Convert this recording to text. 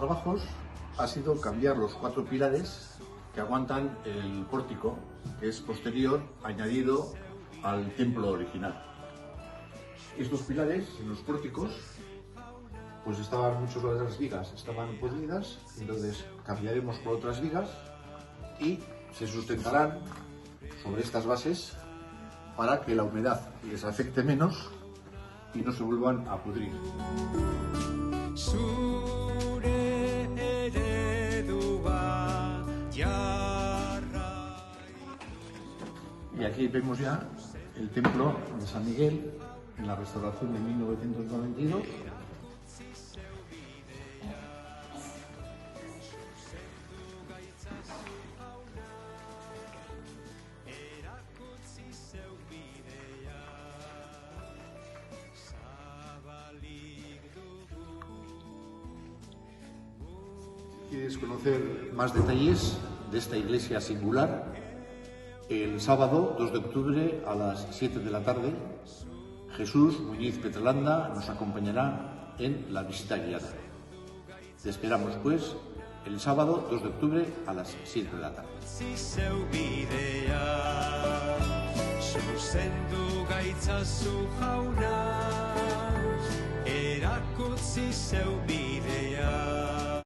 trabajos ha sido cambiar los 4 pilares que aguantan el pórtico, que es posterior, añadido al templo original. Estos pilares, en los pórticos, pues muchas de las vigas estaban podridas, entonces cambiaremos por otras vigas y se sustentarán sobre estas bases para que la humedad les afecte menos y no se vuelvan a pudrir. Y aquí vemos ya el templo de San Miguel en la restauración de 1992. Si quieres conocer más detalles de esta iglesia singular, el sábado 2 de octubre a las 7 de la tarde, Jesús Muñiz Petralanda nos acompañará en la visita guiada. Te esperamos, pues, el sábado 2 de octubre a las 7 de la tarde. Zuzendu gaitzazu jauna, erakutsi zeu bidea.